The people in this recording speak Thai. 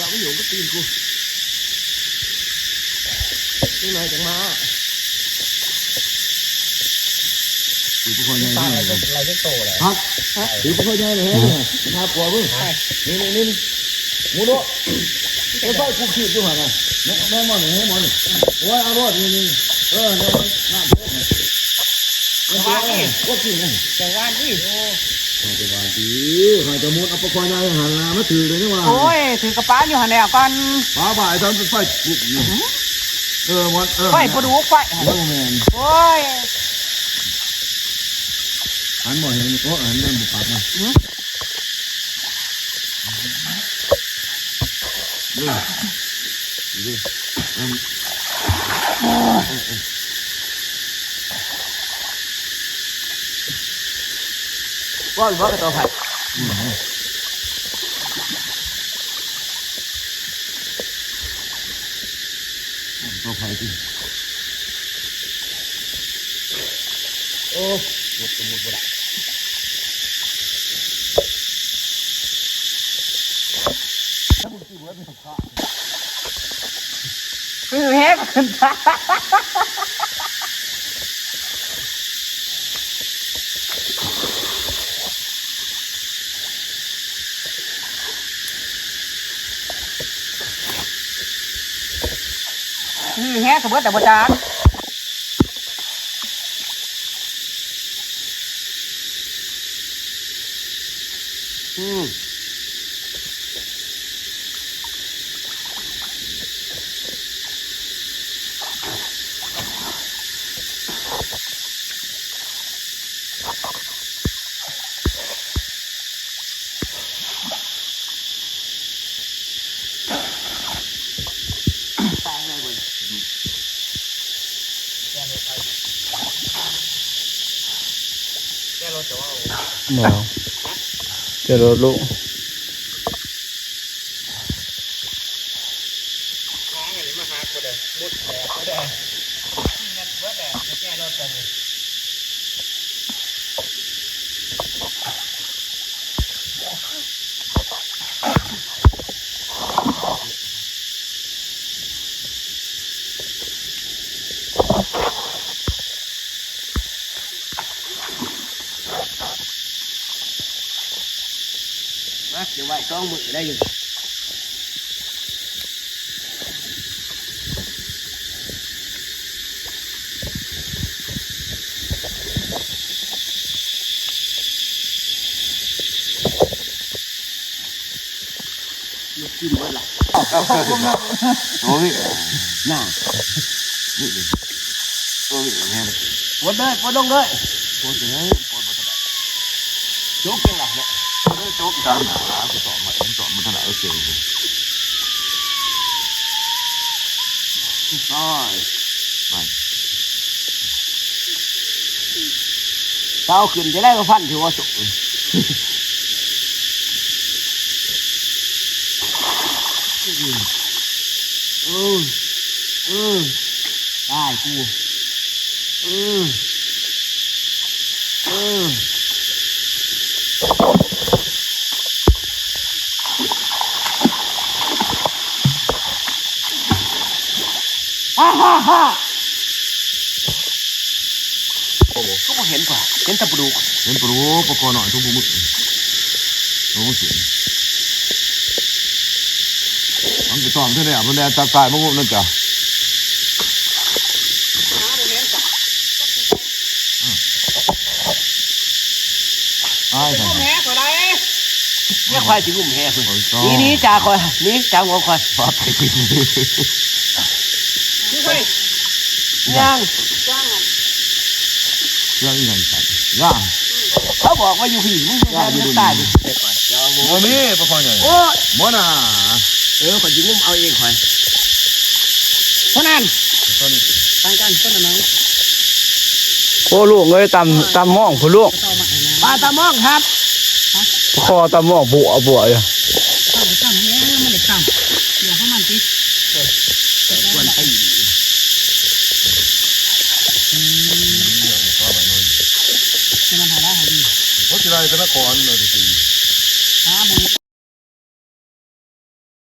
เราไม่อยู่ก็ตีนกูนี่หน่อยจังมาตีพวกคนใหญ่อะไรจะโตเลยครับตีพวกคนใหญ่เลยครับกลัวมึงนี่มูโดไอ้ป้ายกูขีดด้วยนะแม่หมอนนี่หมอนว่าอารมณ์นี่เนี่ยน้ำพวกเนี่ยว่าที่ว่าที่เนี่ยแต่ว่าที่แต่ว่าที่ใครจะมุดเอาปะคอยได้หันหน้ามาถือเลยนี่ว่าโอ้ยถือกระป๋าอยู่หันแนวกันป้าบ่ายทำเป็นไฟปลุกอยู่มันไฟปดูไฟโอ้ยหันหมดเห็นโอ้หันนั่นบุกปัดนะนี่ว่าอยู่ว่ากับตัวไผ่ตัวไผ่ที่โอ้หมดละถ้าบุกที่บัวเป็นข้าคือแฮกขึ้นตาคือแฮกสมมติแต่บ่จ้ามาเจอรถลูกค้างอะไรมาหากูเด้อมุดแดดกูเด้อนั่นเบิดแดดแก้รถกันเดี๋ยวไว้ต้องมือได้อยู่ลูกกินเบิดละโอ้ยน่านี่โอ้ยแม่ปวดเลยปวดลงเลยปวดเลยปวดมาเท่าไหร่โจ๊กยังไงเนี่ยโจ๊กตามหากูสอบมาเท่าไหร่เก่งเลยใช่ไปเท้าขึ้นจะได้ก็ฟันถือว่าสุกได้กูฮ่าก็มาเห็นกว่าเห็นตะปูเห็นปลูกประกอบหน่อยทุกมุดโอ้เสียมันไปตอมเท่าไหร่มันแดงตาตายมันงุ่มนั่นจ้ะไอ้แห่ก็ได้เนี่ยควายถึงงุ่มแห่คุณนี่จ่าคอยนี่จ่าหัวคอยฟาดไปกินยังยังยังใส่ย่างเขาบอกว่าอยู่หิมึงจะตายดิโอ้นี่ประคองใหญ่โอ้ม้วนอ่ะขอยยิงงุ่มเอาเองคอยเท่านั้นตั้งกันต้นน้องโอ้ลูกเลยตำม่องผู้ลูกปลาตามองครับคอตำม่องบัวอยู่ตำเนี่ยมันเด็กตำเดี๋ยวให้มันติควรไปจะมันหาได้หาดีเพราะที่ไรจะนครเลยที